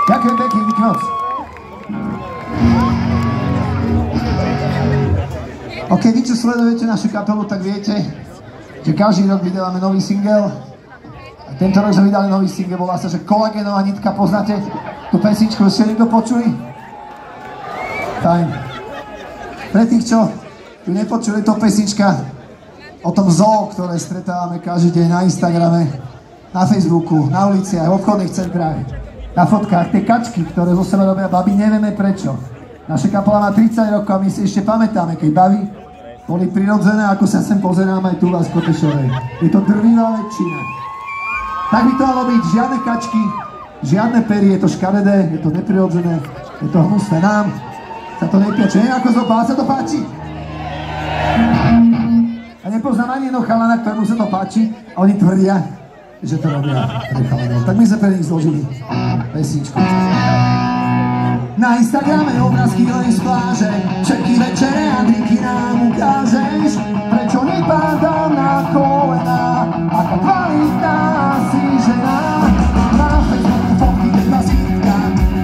Ďakujem pekne, díky moc. OK, vy čo sledujete našu kapelu, tak viete, že každý rok vydávame nový single. A tento rok sme vydali nový single, volá sa, že Kolagénová nitka. Poznáte tú pesničku, ste niekto počuli? Fajn. Pre tých, čo tu nepočuli, to pesnička o tom zoo, ktoré stretávame každý deň na Instagrame, na Facebooku, na uliciach, v obchodných centrách, na fotkách, tie kačky, ktoré zo seba robia baby, nevieme prečo. Naša kapela má 30 rokov a my si ešte pamätáme, keď baby boli prirodzené, ako sa sem pozerám aj tu vás v Kotešovej. Je to drvivá väčšina. Tak by to malo byť, žiadne kačky, žiadne pery, je to škaredé, je to neprirodzené, je to hnusné, nám sa to nepáči. Neviem ako zopá, sa to páči? A nepoznám ani jedno chalana, ktorému sa to páči a oni tvrdia, že to robia pre chalanov. Tak my sme pre nich zložili pesničku. Na Instagrame obrázky len z pláže, všetky večere a drinky nám ukážeš. Prečo nepádam na kolena, aká kvalitná si žena. Na Facebooku fotky bez sítka,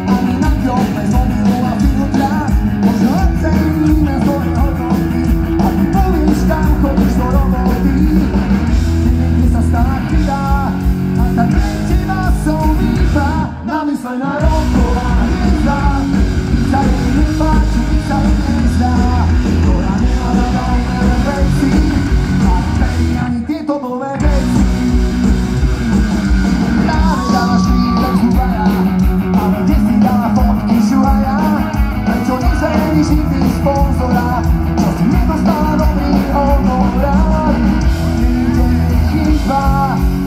ani na krope z mobilu a filtra. Možno len ceníme svoje hodnoty, a ty povieš tam chodíš do roboty. Niekde sa stáva chyba, a tak nechtiva som výba. Namysleň na roková hviezda, sa jej nepáči, sa jej nezdá, ktorá nemá rada umelé veci, a perí ani tieto blbé veci. Práve dávaš výber zúbaja, ale kde si dala fotky šuhaja? Prečo nezveríš nikdy sponzora, čo si nedostala dobrý honorár? Nikde je chyba,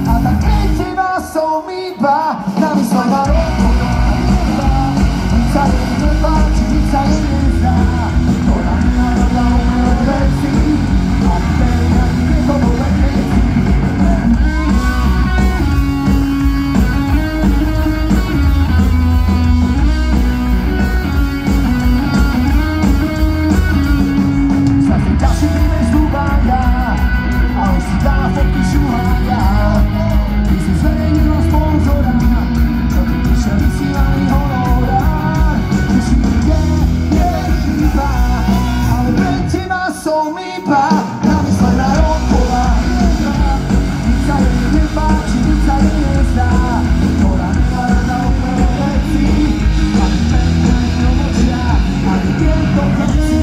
a tak nechtiva som iba. Namysleň na roková hviezda, sa jej nepáči, sa jej nezdá, ktorá nemá rada umelé veci, a perí ani tieto blbé veci. Zase ďalší príbeh z Dubaja, ale si dala fotky šuhaja. Ty si zverejnila sponzora, čo ti píše vysílaný honorár. Tuším, kde je chyba, ale pre teba som iba. Namysleň na roková hviezda, nič sa jej nepáči, nič sa jej nezdá, ktorá nemá rada umelé veci, a perí ani obočia, ani tieto veci.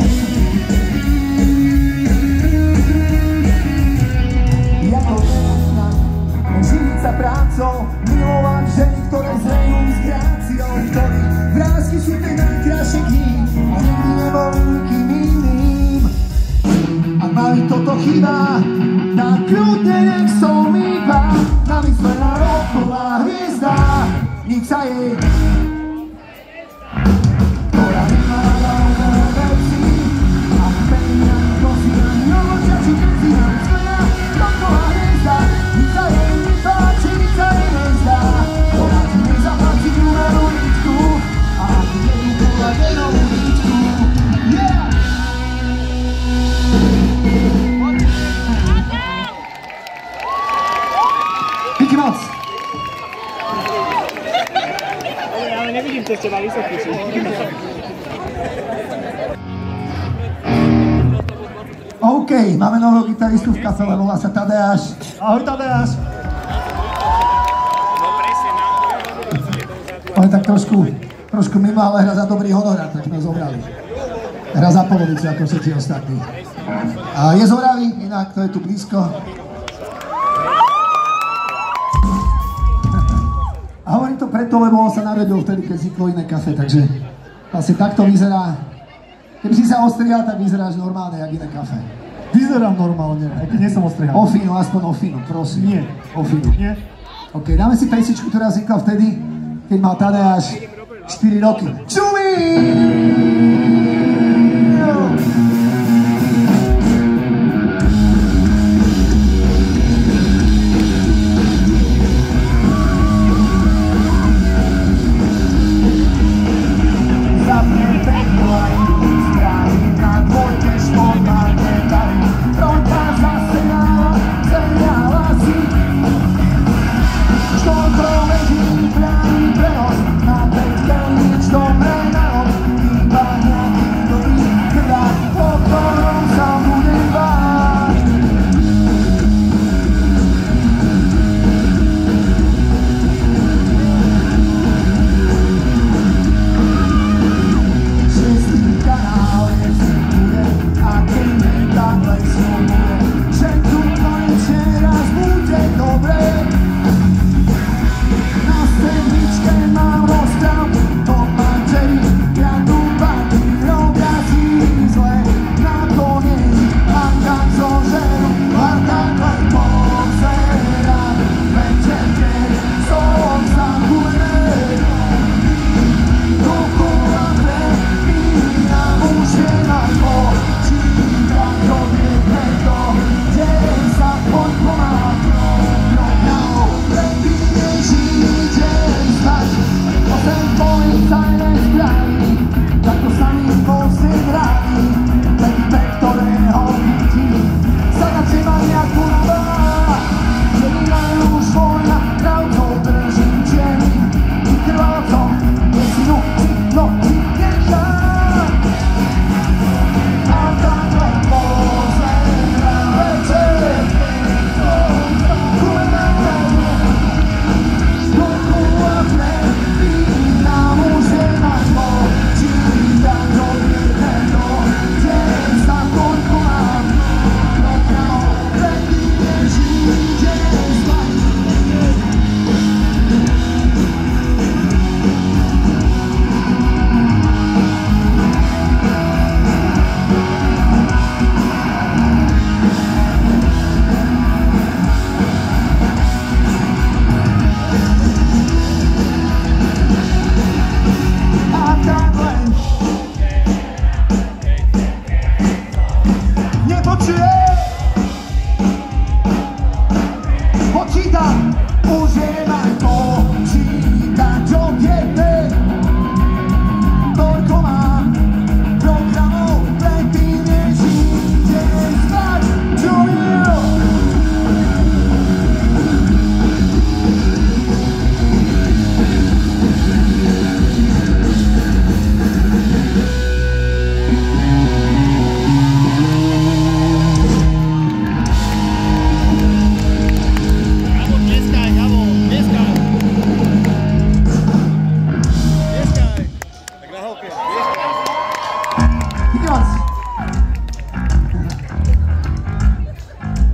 Ja to neviem, živiť sa prácou, milovať ženy, ktoré zrejú s gráciou, ktorí vrásky sú tie najkrajšie kým a nikdy neboli nikým iným. Ak mali toto chýba, tak kľudne nech som iba. Namysleň na roková hviezda, nič sa jej, ktorá nemá rada umelé veci, a perí ani nosí ani obočia, či keď si namysleň na roková hviezda, nič sa jej nepáči, nič sa jej nezdá, noc. Ale nevidím to z teba vysoký. OK, máme nového gitaristu v kapele, volá sa Tadeáš. Ahoj Tadeáš. On je tak trošku mimo, ale hra za dobrý honorár, tak sme ho zobrali. Hra za polovicu, ako všetci ostatní. A je z Oravy, inak to je tu blízko. A hovorím to preto, lebo on sa narodil vtedy, keď vzniklo Iné kafe, takže asi takto vyzerá. Keby si sa ostrihal, tak vyzeráš normálne, jak Iné kafe. Vyzerám normálne, aj keď nie som ostrihal. O fino, aspoň o fino, prosím. Nie. O fino. Nie. OK, dáme si pesničku, ktorá vznikla vtedy, keď mal Tadeáš 4 roky. Čumi!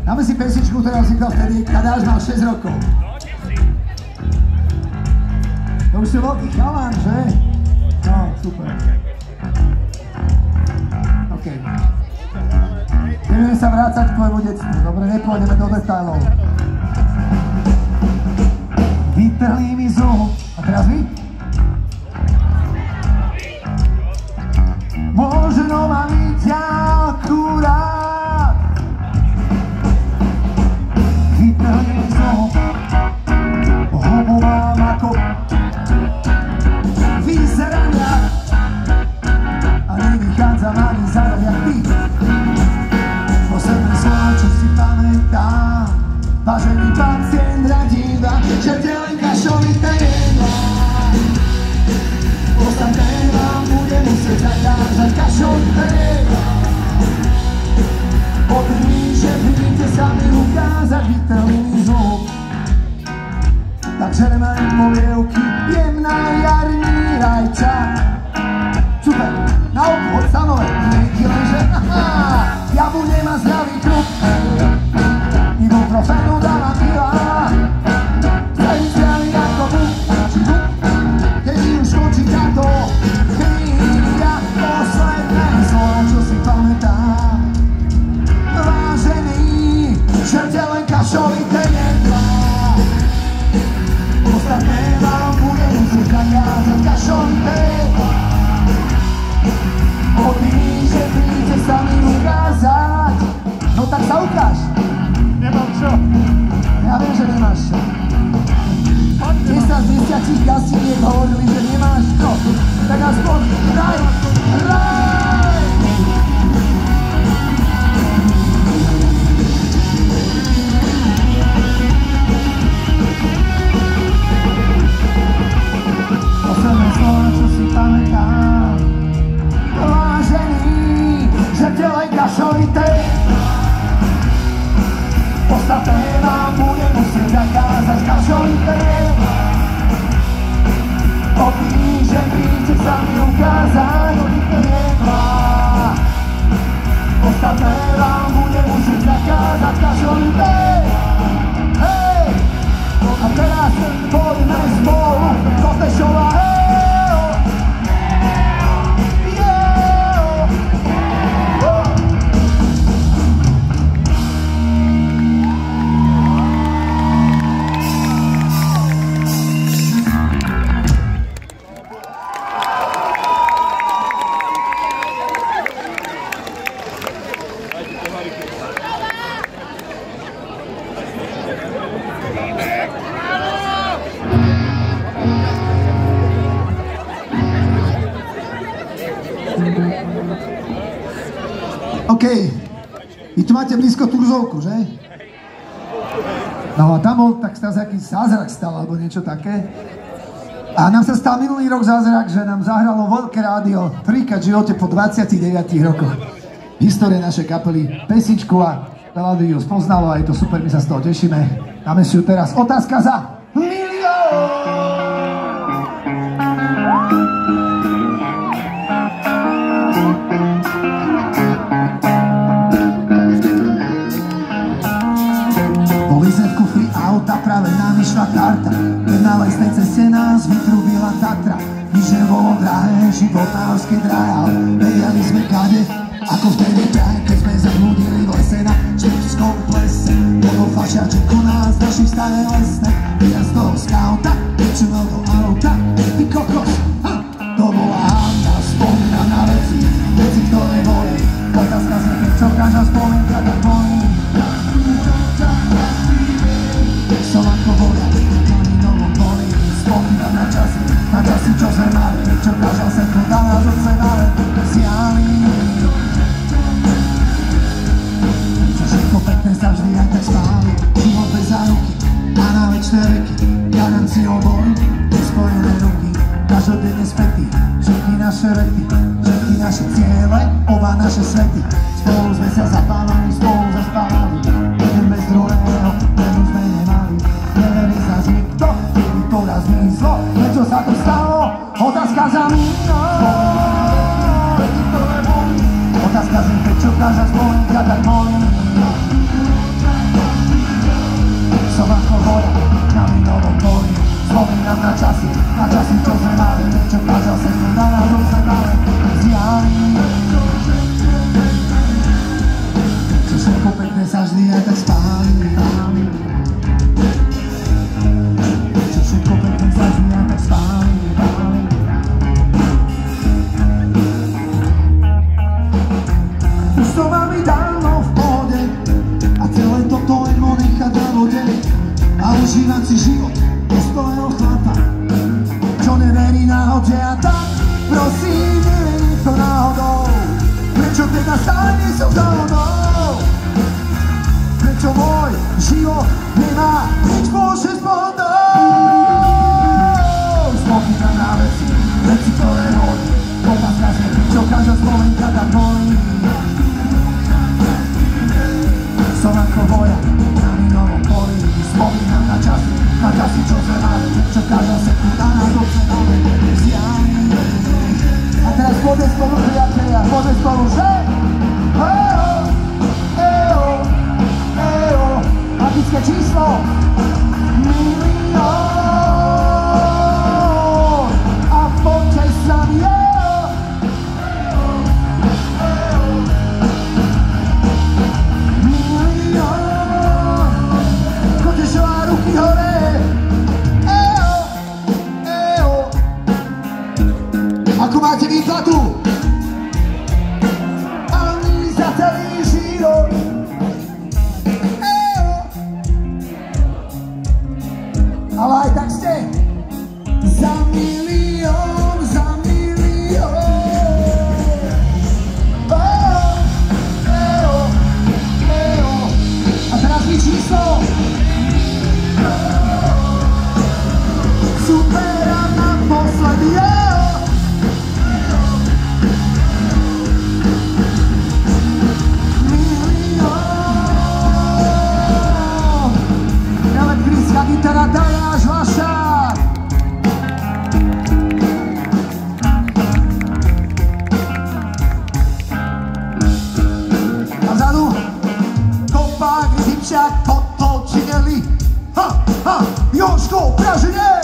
Dáme si pesničku, ktorá vznikla vtedy, Tadeáš mal 6 rokov. To už si veľký chalán, že? No, super. OK. Nebudeme sa vrácať k tvojmu detstvu, dobre, nepôjdeme do detailov. Vytrhli mi zub. A teraz vy? Možno mám byť akurát. Vytrhli mi zub. Hubu mám ako vyzerania. A nevychádzam ani zadať jak ty. Posledné slovo, čo si pamätám. Vážený pacient radí váš červené polievky, jemná jarní rajča. Super, na obchod stanové, lenže ja budem mať zdravý klub. Ibuprofenu dávam pila, zdravý zdravý ako buk. Keď už končí táto chvíľa, posledné slovo, čo si pamätám. Vážený, že ťa len kašovité nedá. Ostatné vám budem musieť zakázať kašovité. O tým, že príde sa mi ukázať. No tak sa ukáž. Nemám čo. Ja viem, že nemáš čo. 10 z 10 gastiniek hovorili, že nemáš čo. Tak aspoň daj! Posledné slovo, čo si pamätám. Vážený, že ťa len kašovité. Ostatné vám budem musieť zakázať kašovité. O tým, že príde sa mi ukázať, nemá. Ostatné vám budem musieť zakázať kašovité. Hej! A teraz poďme spolu do Tešova, hej! OK, vy tu máte blízko Turzovku, že? No a tam bol tak nejaký zázrak stal, alebo niečo také. A nám sa stal minulý rok zázrak, že nám zahralo veľké rádio prvýkrát v živote po 29 rokoch. Histórie našej kapely, pesničku a veľa ľudí ju spoznalo a je to super, my sa z toho tešíme. Dáme si ju teraz. Otázka za milión! Práve nám išla karta, keď na lesnej ceste nás vytrubila Tatra. Nič nebolo drahé, život na horskej dráhe, vedeli sme kade, ako vtedy prahe, keď sme zablúdili v lese na Štrbskom plese. Bolo fašiaček u nás, naši staré lesné, ja z toho skauta, vyčuval do auta, ty kokos, to bola handa, spomínam na veci, ktoré boli, otázka sa keď čo každá spomienka tak bolí. Som ako voja, ani novom boli, spomínam na časy, čo sme mali, čo každá sekunda nás od seba zjali. Čo všetko pekné sa vždy aj tak spáli, život bez záruky a na večné veky, garanciou boli, nespojené ruky, každodenne späty, všetky naše vety, všetky naše ciele, oba naše svety, spolu sme sa zapálali, spolu zaspávali, jeden bez druhého, jednu sme nemali. Neverí sa nikto, kedy to dá zmyslo, prečo sa to stalo? Otázka za milión. Otázka za prečo každá spomienka tak bolí. Som ako voda na minovom poli, spomínam na časy, čo sme mali, čo každá sekunda nás od seba zjali. Čo všetko pekné sa vždy aj tak spáli. Už to máme dávno v pohode a celé toto len nechať na vode a užívať si život bez toho chlapa, čo neverí náhode a tak prosím, neverí to náhodou. Prečo teda stále nie som za mnou? Prečo môj život nemá nič môže s pohodou? Spomínam na veci, ktoré boli, otázka si, čo každá spomienka tak bolí. Som ako voja na minovom poli, spomínam na časy, čo sme mali, naposledy, milión. Elektrická gitara Tajáš vaša. A vzadu Kopák, Rytipčák, Potočineli. Ha, ha, Jožko, Pražine.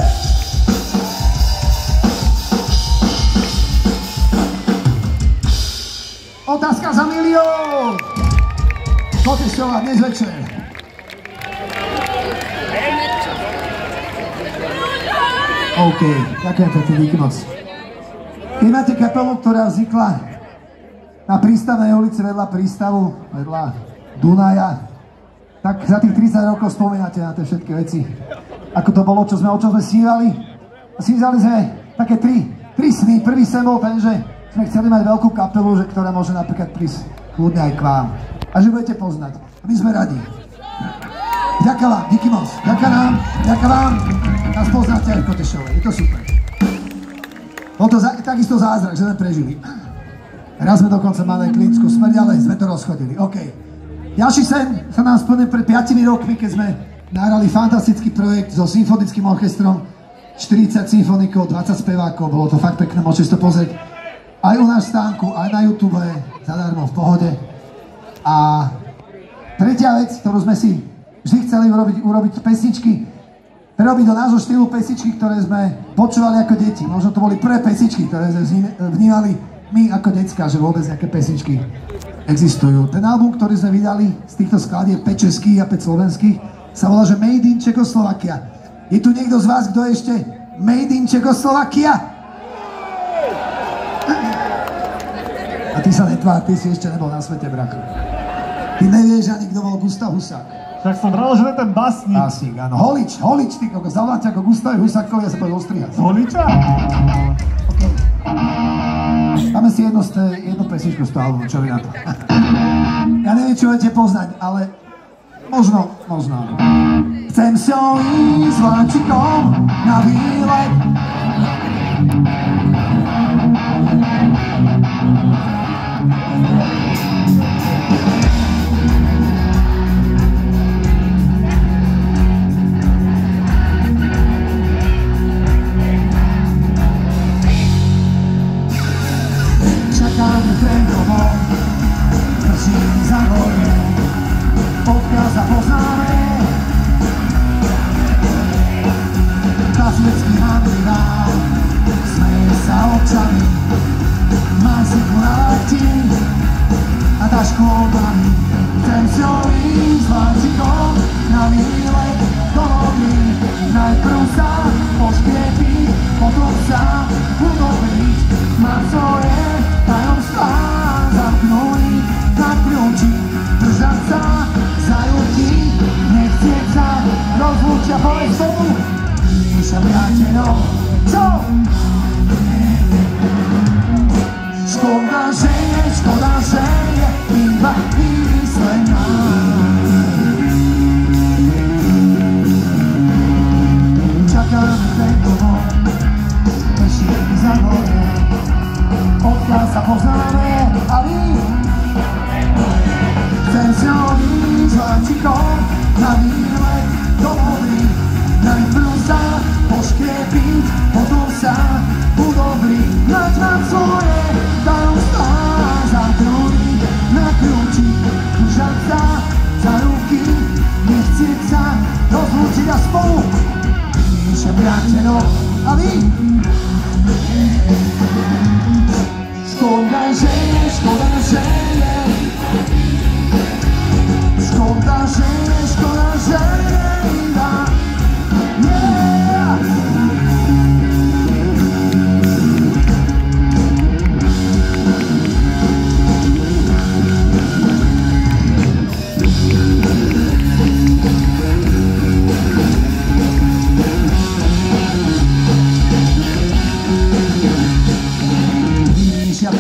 Otázka za milión. Kotešová dnes večer. OK, ďakujem pekne, díky moc. Keď máte kapelu, ktorá vznikla na prístavnej ulici vedľa prístavu, vedľa Dunaja, tak za tých 30 rokov spomínate na tie všetky veci. Ako to bolo, o čom sme snívali. Snívali sme také tri sny. Prvý sen bol ten, že sme chceli mať veľkú kapelu, ktorá môže napríklad prísť kľudne aj k vám. A že budete poznať. A my sme radi. Ďakujem vám, díky moc. Ďakujem vám. Nás poznáte aj v Kotešovej. Je to super. Bol to takisto zázrak, že sme prežili. Raz sme dokonca mali klinickú smrť, ale sme to rozchodili. OK. Ďalší sen sa nám splnil pred 5 rokmi, keď sme nahrali fantastický projekt so symfonickým orchestrom. 40 symfonikov, 20 spevákov. Bolo to fakt pekné, môžete si to pozrieť aj u nás v stánku, aj na YouTube, zadarmo v pohode. A tretia vec, ktorú sme si vždy chceli urobiť pesničky, prerobiť do nášho štýlu pesničky, ktoré sme počúvali ako deti. Možno to boli prvé pesničky, ktoré sme vnímali my ako decká, že vôbec nejaké pesničky existujú. Ten album, ktorý sme vydali z týchto skladieb 5 českých a 5 slovenských, sa volá, že Made in Čekoslovakia. Je tu niekto z vás, kto je ešte Made in Čekoslovakia? A ty sa netvár, ty si ešte nebol na svete, bracho. Ty nevieš ani, kto bol Gustav Husák. Tak som bral, že je ten basník. Basník, áno. Holič, ty kokos. Zavoláte ako Gustav Husákovi, ja sa poďme ostrihať. Z Holiča? OK. Dáme si jednu pesničku z toho albumu, čo vy na to? Ja neviem, či budete poznať, ale možno. Chcem si ísť vláčikom na výlet. Čakám ten domov, držím za nohy, odkiaľ sa poznáme. Klasický handlivár, smeje sa očami, má ziku na lakti a tašku oblami. Chcem si ísť vláčikom na výlet do nohy, najprv sa poškriepiť, potom sa udobriť. Mám svoje tajomstvá zamknúť na kľúči, držať sa za ruky, nechcieť sa rozlúčiť a povedz spolu. Píšem priateľom, čo? Škoda, že je iba vymyslená. Čakám ten domov, meším za more, odkiaľ sa poznáme a vy. Chcem si ísť vláčikom na výlet do vody, najprv sa poškriepiť, potom sa udobriť. Nať mám svoje tajomstvá zamknúť na kľúči, držať sa za ruky, nechcieť sa rozlúčiť a spolu píšem priateľom a vy. Škoda, že je iba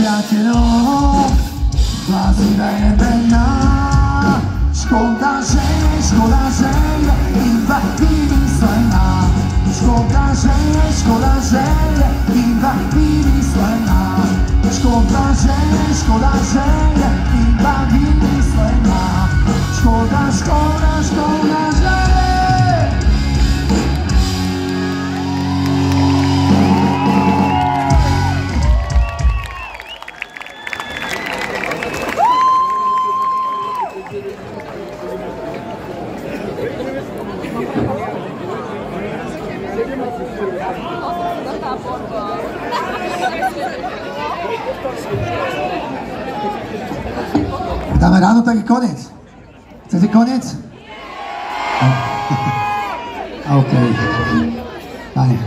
priateľov, blázivé nebená. Škoda, že je iba vymyslená. Škoda, že je vymyslená. Škoda, že je iba vymyslená. Škoda, že dáme ráno taký koniec. Chcete koniec? OK. Fajn.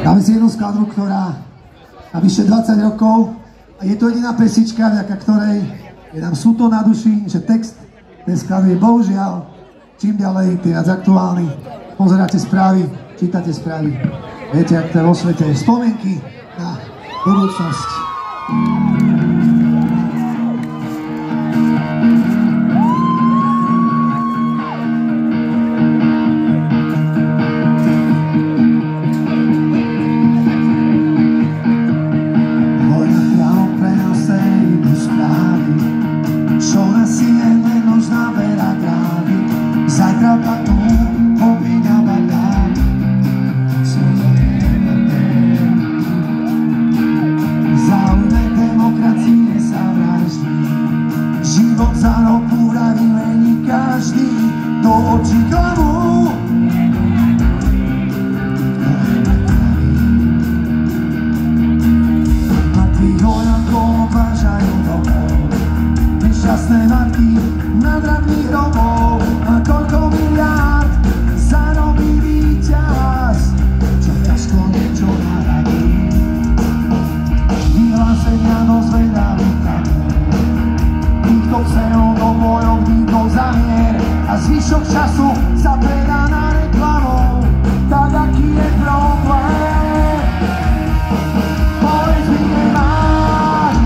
Dáme si jednu skladbu, ktorá má vyše 20 rokov a je to jediná pesnička, vďaka ktorej je nám súto na duši, že text tej skladby je bohužiaľ čím ďalej, tým viac aktuálny. Pozeráte správy, čítate správy. Viete, ak to je vo svete. Spomienky na budúcnosť. Zvyšok času sa predá na reklamu, tak aký je problém? Povedz mi, nemáš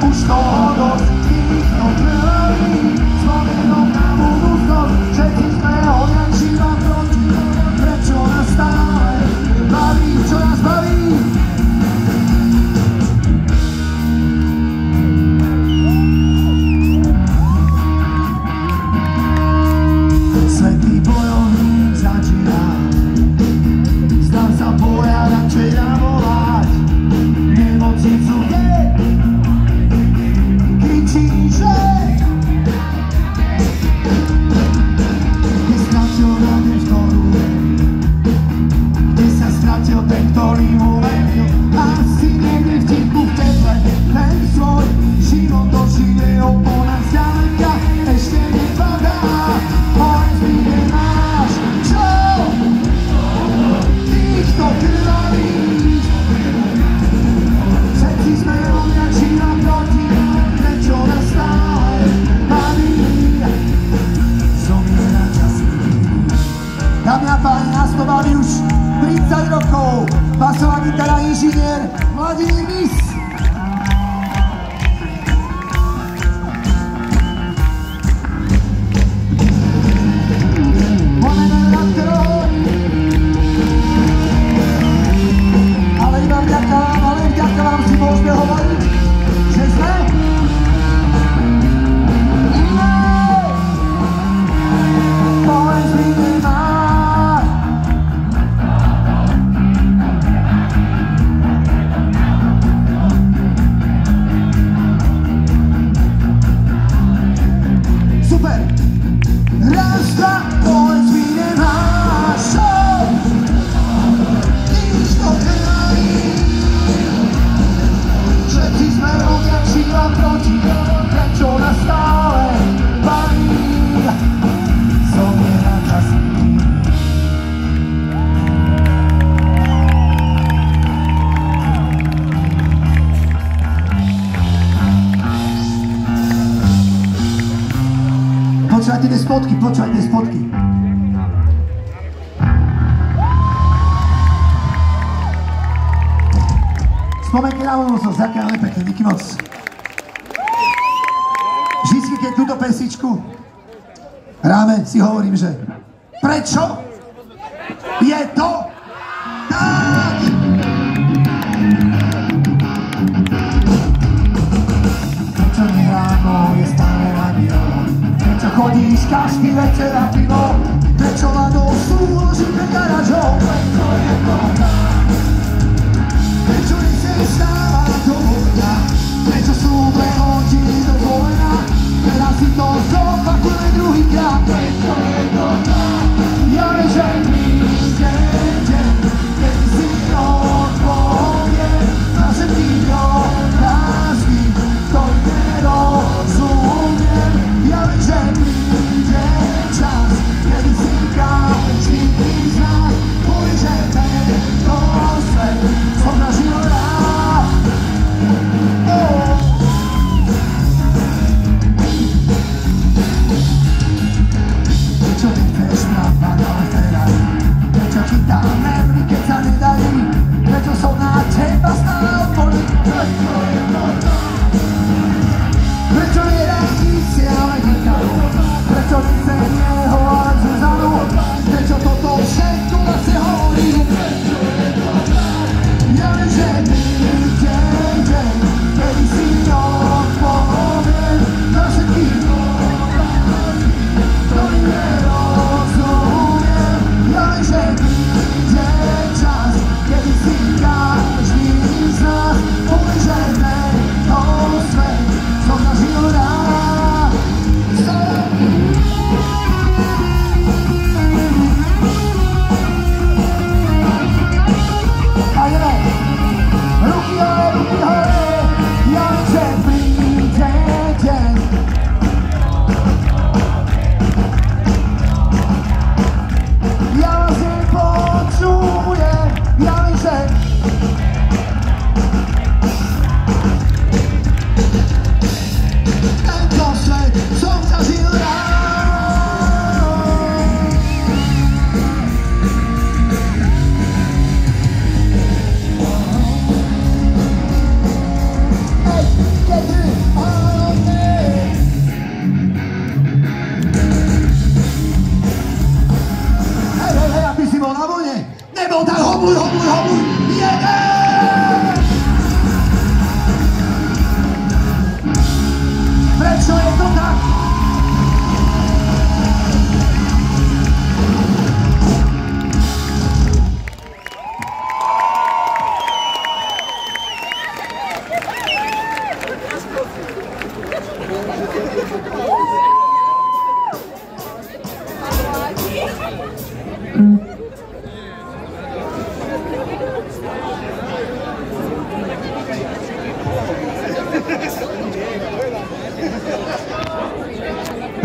už toho dosť, týchto krví, spomienok na budúcnosť, všetci sme odjak živa proti, prečo nás stále baví, čo nás baví? Svetý bojovník začína, zdám sa boja radšej navolať nemocnicu, kde kričí, že kde stratil nádej, v ktorú veril, kde sa stratil ten, ktorý mu veril, asi niekde v tichu, v teple, ten svoj život dožije opona zďaleka, ešte nepadá. Povedz mi, nemáš čo? Týchto krvaví, všetci sme odjak živa proti, prečo nás stále baví zomierať časy. Dámy a páni, nás to baví už 30 rokov. Basová gitara, inžinier Vladimír Vis. Ale vďaka vám si môžeme hovoriť, že sme povedz mi, nemáš. Super! Raz, dva, povedz mi, nemáš čo? Týchto krvaví, všetci sme odjak živa proti, prečo nás stále baví zomierať časy. Počúvajte tie spotky, počúvajte spotky. Spomenky na budúcnosť, ďakujem pekne, díky moc. Vždycky, keď túto pesničku hráme, si hovorím, že prečo je to každý večer a pivo, prečo ladou sú uložíme garážou? Prečo je to tak? Prečo nechceš stávať do voľna? Prečo sú dve hodiny do dvojna? Teraz si to zopakujeme druhýkrát. Prečo je to tak? Ja viem, že príde deň, keď si odpoviem na všetky otázky, ktorý nerozumiem. Ja viem, že príde čas, kedy si každý z nás povie, že tento svet som zažil rád. Prečo nechceš napadať, ale teraz? Prečo ti tam nevrí, keď sa nedarí? Prečo som na teba stále odpolí? Prečo je to tak? Prečo nedáš níci, ale nechám? Prečo nechce neho, ale zúzanu? Prečo toto všetko vlastne hovorí? Prečo je to tak? Ja viem, že príde deň, kedy si odpoviem na všetky otázky, ktorý nerozumiem. Ja viem, že príde čas, kedy si každý z nás povie, že tento svet som zažil rád. A ideme! Ruky hore! Ja viem, že príde deň. Ja vás nepočujem. Ja viem, že tento svet som zažil rád. Hej, a ty si bol na vojne? Nebol, tak hobuj, jeden! Prečo je to tak?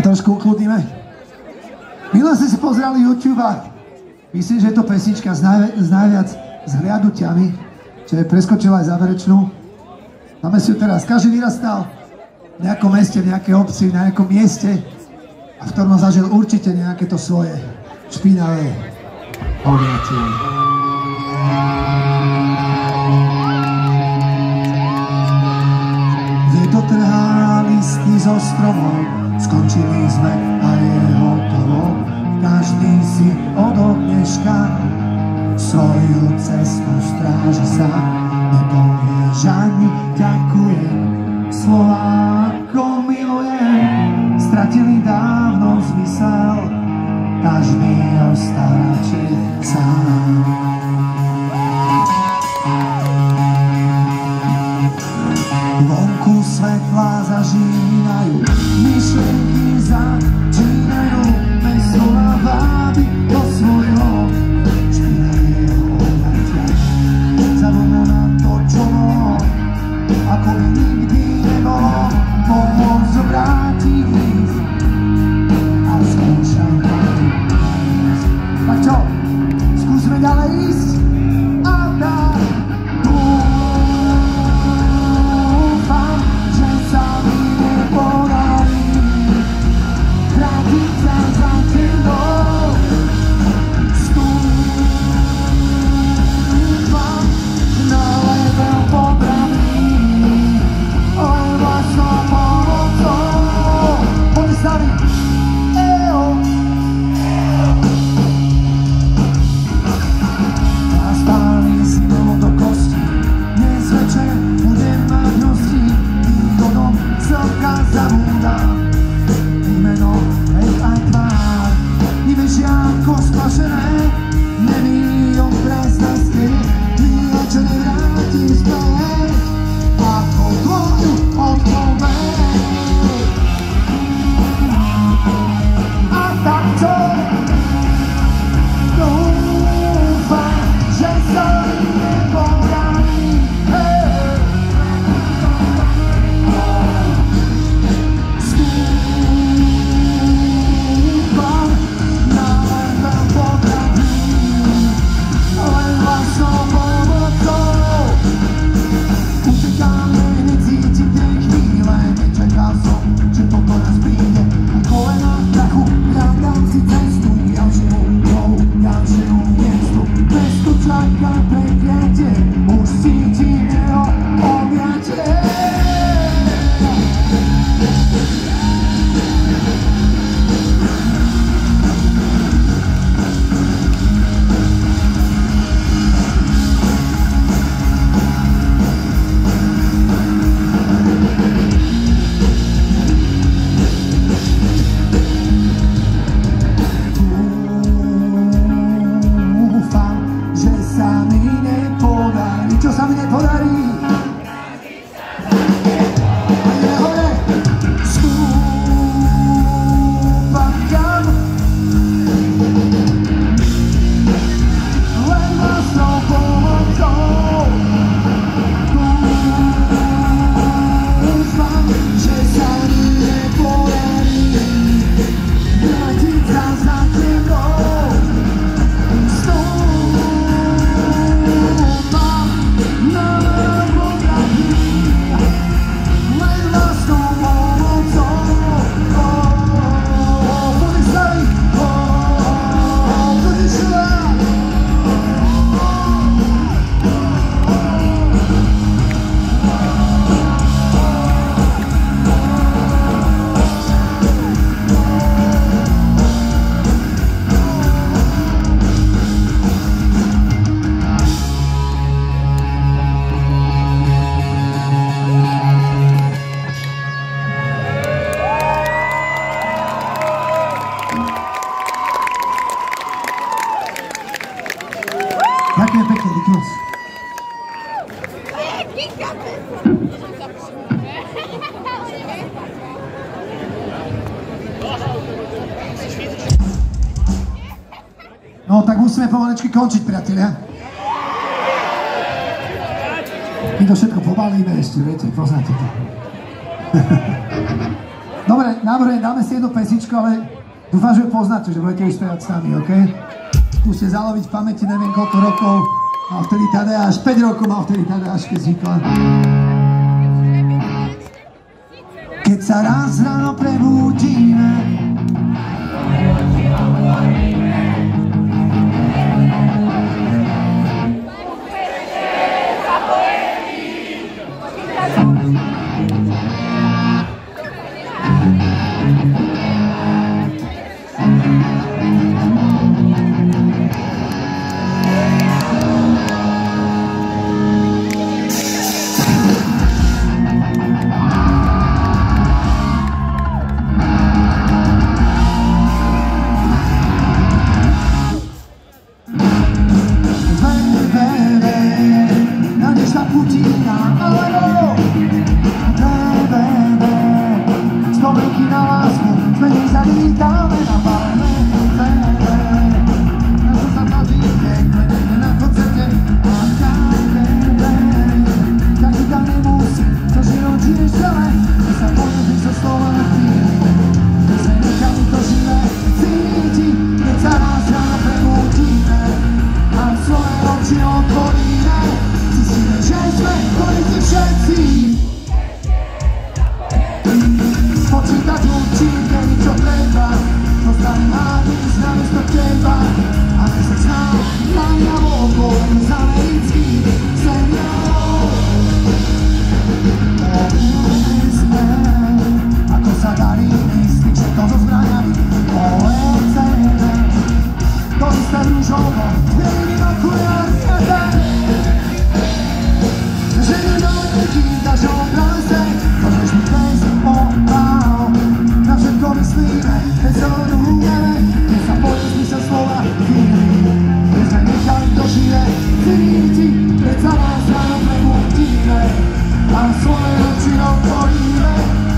Trošku ukludníme. Milé ste si pozerali YouTube a myslím, že je to pesnička s najviac zhliadnuťami, čo je preskočila aj záverečnú. Dáme si ju teraz. Každý vyrastal v nejakom meste, v nejakej obci, v nejakom mieste, a v ktorom zažil určite nejaké to svoje špinavé objatie. Vedotrhá listy zo stromov, skončili sme a je hotovo. Každý si od dneška svoju cestu stráži sa. Nepovieš ani ďakujem, slova ako milujem stratili dávno zmysel. Každý ostal radšej sám. Vonku svetla zažínajú, myšlenky začínajú, mesto ma vábi do svojho špinavého objatia. Zabudnú na to, čo bolo, ako by nikdy nebolo, pomôcť zobrátiť ísť a skúšam to ísť. Tak čo? Skúsme ďalej ísť? spašené, není obraz na stene, chvíľa, čo nevráti späť, ako tvoju odpoveď. A takto dúfam, že sa mi nepodarí. Ďakujem pekne, díky moc. No, tak musíme pomalečky končiť, priatelia. My to všetko pobalíme ešte, viete, poznáte to. Dobre, navrhujem, dáme si jednu pesničku, ale dúfam, že ju poznáte, že budete ju spievať s nami, okej? Skúste zaloviť v pamäti, neviem koľko rokov mal vtedy Tadeáš, 5 rokov mal vtedy Tadeáš, keď vznikla. Keď sa raz ráno prebudíme, žije, cíti, keď sa nás ráno prebudíme a svoje oči otvoríme.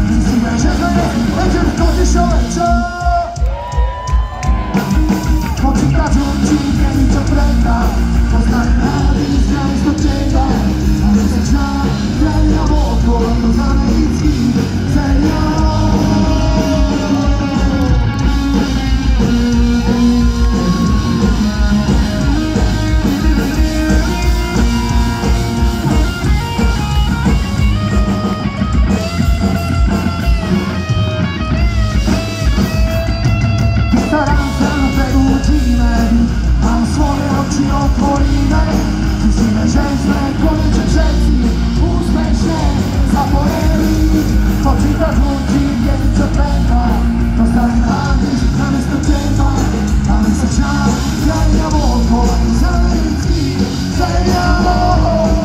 Zistíme, že sme večer v Kožišove, čo? Počítač určite nič opreta, poznať nády, zdraví sto teba, a mesečná krajina okolo, to z amerických seriálov. Svoje oči otvoríme, zistíme, že sme konečne všetci úspešne zapojení. Počítač ľudí, je čo treba, to stane namiesto teba. A mesečná krajina okolo z amerických seriálov.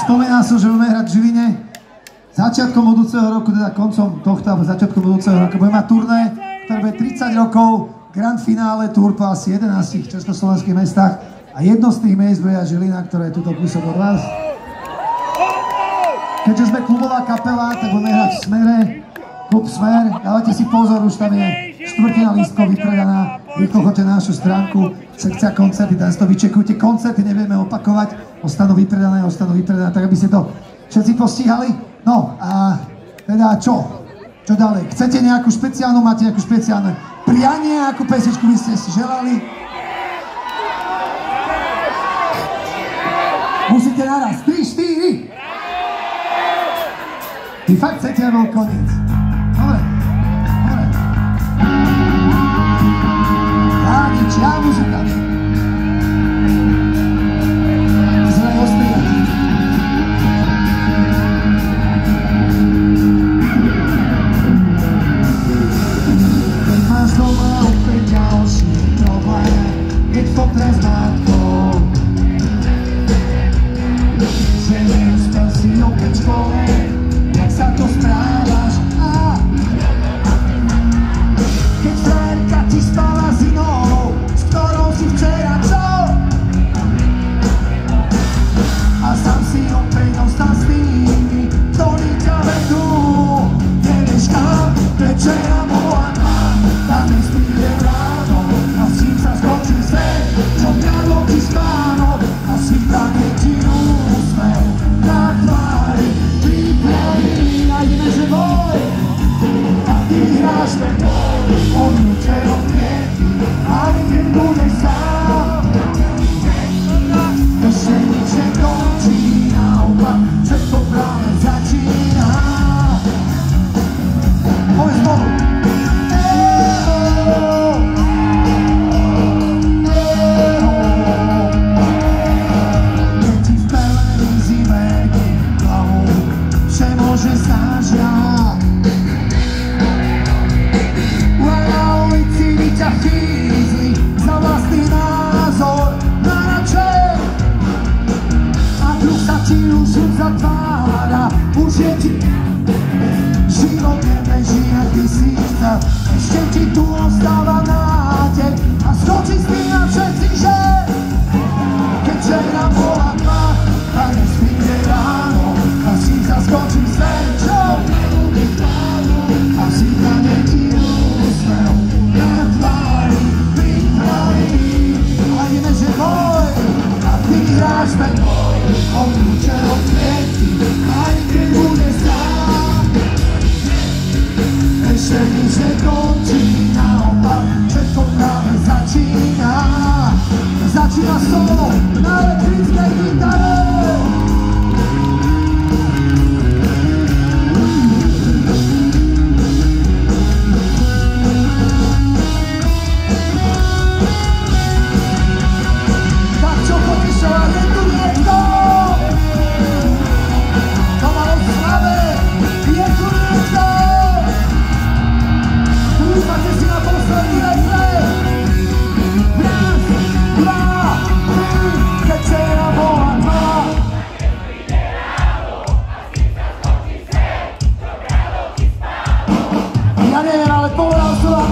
Spomínal som, že budeme hrať v Žiline začiatkom budúceho roku, teda koncom tohto alebo začiatkom budúceho roku. Budeme mať turné, ktoré bude 30 rokov, grand finále, tour po asi 11 československých mestách a jedno z tých miest bude Žilina, ktorá je tuto kúsok od vás. Keďže sme klubová kapela, tak budeme hrať v Smere, klub Smer. Dávajte si pozor, už tam je štvrtina lístkov vypredaná. Rýchlo choďte na našu stránku, sekcia koncerty, tam si to vyčekujte. Koncerty nebudeme opakovať, ostanú vypredané, tak aby ste to všetci postihali. No a teda čo? Čo ďalej? Chcete nejakú špeciálnu, máte nejakú špeciálne prianie, akú pesničku by ste si želali? Musíte naraz, 3, 4. Vy fakt chcete, aby bol koniec. Dobre, dobre. Ja muzika. Zlej ostrývať. Máš doma opäť ďalší problém, keď fotre s matkou. Že neúspel si opäť v škole, jak sa to správaš. Keď frajerka ti spala s inou, s ktorou si včera čo? A sám si opäť dostal s tými, ktorí ťa vedú. Nevieš kam, večera bola tma, tam mi spíde ráno, a s tým sa skočí svet, čo mňa ločí spánok, a svítanie ti úsmev na tvári pripraví. Nájdeme, že boj, a ty hráš ten boj, odnúčenom kviety, aj keď budeš sám. Ešte nič nekončí, naopak, všetko práve začína. Povedz Bohu. Keď ti v pelenej zime kým hlavou, že môže zážiať. Na ulici ťa chýzli za vlastný názor na radšej. A druh sa ti už zatvára, už je ti život nebeží, ak ty si chcel. Ešte ti tu ostáva nádej a skočí s tým na všetci, že keď včera bola tma, tak dnes príde ráno a s tým sa skočí svet, čo? A vzýkanie ti úsmev na tvári pripraví. A ideme, že boj, a ty hráš ten boj, odlúčenom kviety, aj keď bude stáť.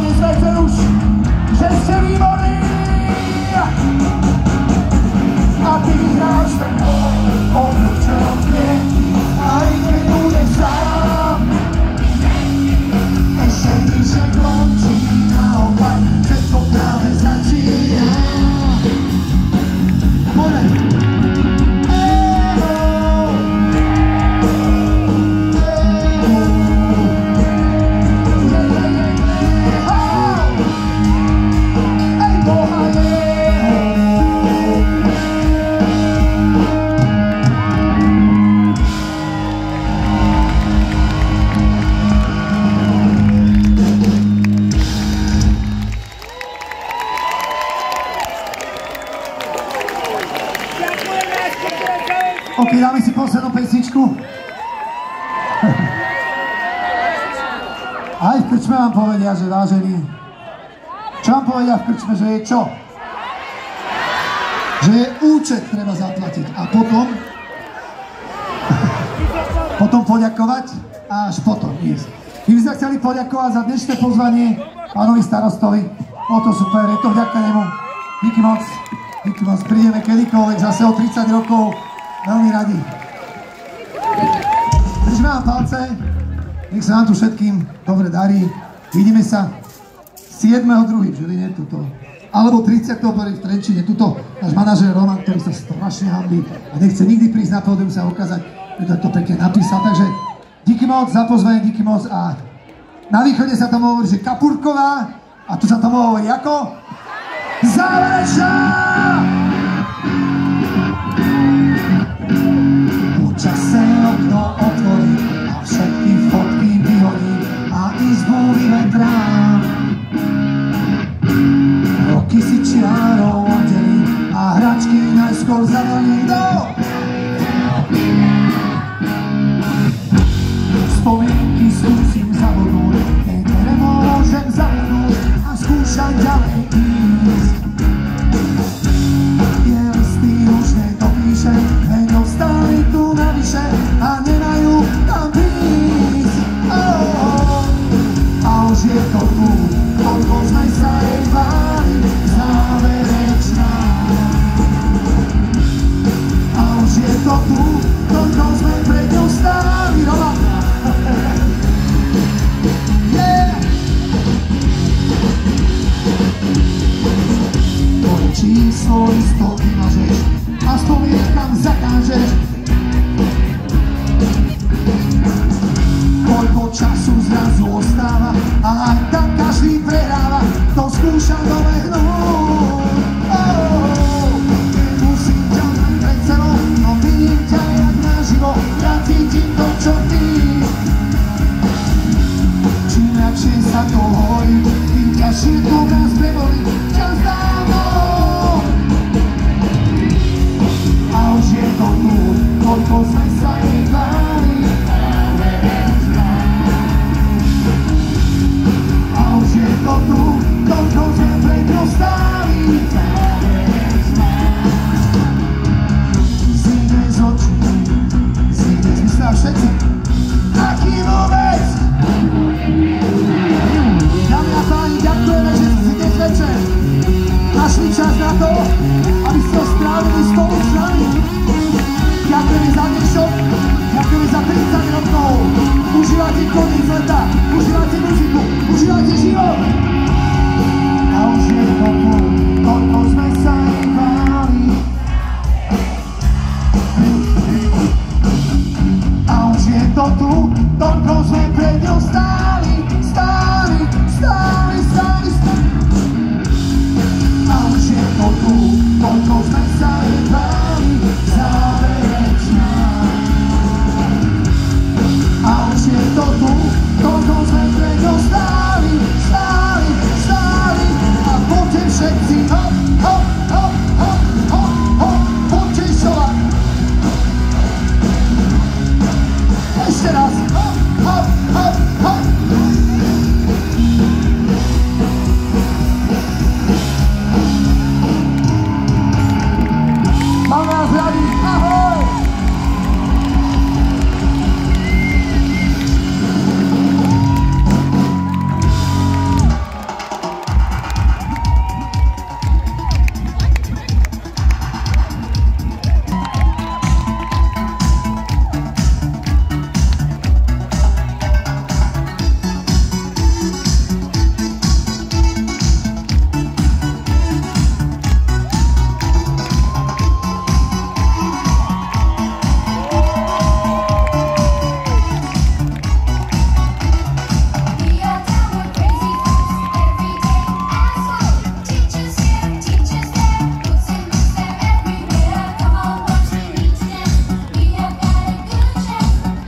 dnes večer už, že ste výborní. A ty vyhráš ten boj, odlučovne, aj keď budeš sám. Ešte nič nekončí, naopak, všetko práve začína. Poďme. Ok, dáme si poslednú pesničku. Aj v krčme vám povedia, že vážení. Čo vám povedia v krčme, že je čo? Že je účet treba zaplatiť a potom poďakovať a až potom ísť. My sme chceli poďakovať za dnešné pozvanie pánovi starostovi. To super, je to vďaka nemu. Díky moc, prídeme kedykoľvek, zase o 30 rokov. Veľmi radi. Držme vám palce, nech sa nám tu všetkým dobre darí. Vidíme sa 7.2. v Žiline, tuto. Alebo 30.1. v Trenčine, tuto náš manažér Roman, ktorý sa strašne hanbí a nechce nikdy prísť na pódium sa ukázať, preto to pekne napísal. Takže díky moc za pozvanie, díky moc a na východe sa tomu hovorí, že Kapurková a tu sa tomu hovorí ako? Záverečná! Čase okno otvorí a všetky fotky vyhodí a izbu vyvetrám. Roky si čiarou oddelí a hračky najskôr zadrží do spomienky skúsim zabudnúť, keď nemôžem zabudnúť a skúšam ďalej ísť. Je listy už nedopíše, veď ostali tu navyše a nemajú tam ísť. A už je to tu, koľko sme sa jej báli, záverečná. A už je to tu, koľko sme pred ňou stáli, Roman. Tvoje číslo listo vymažeš a spomienkam zakážeš. Koľko času zrazu ostáva a aj tak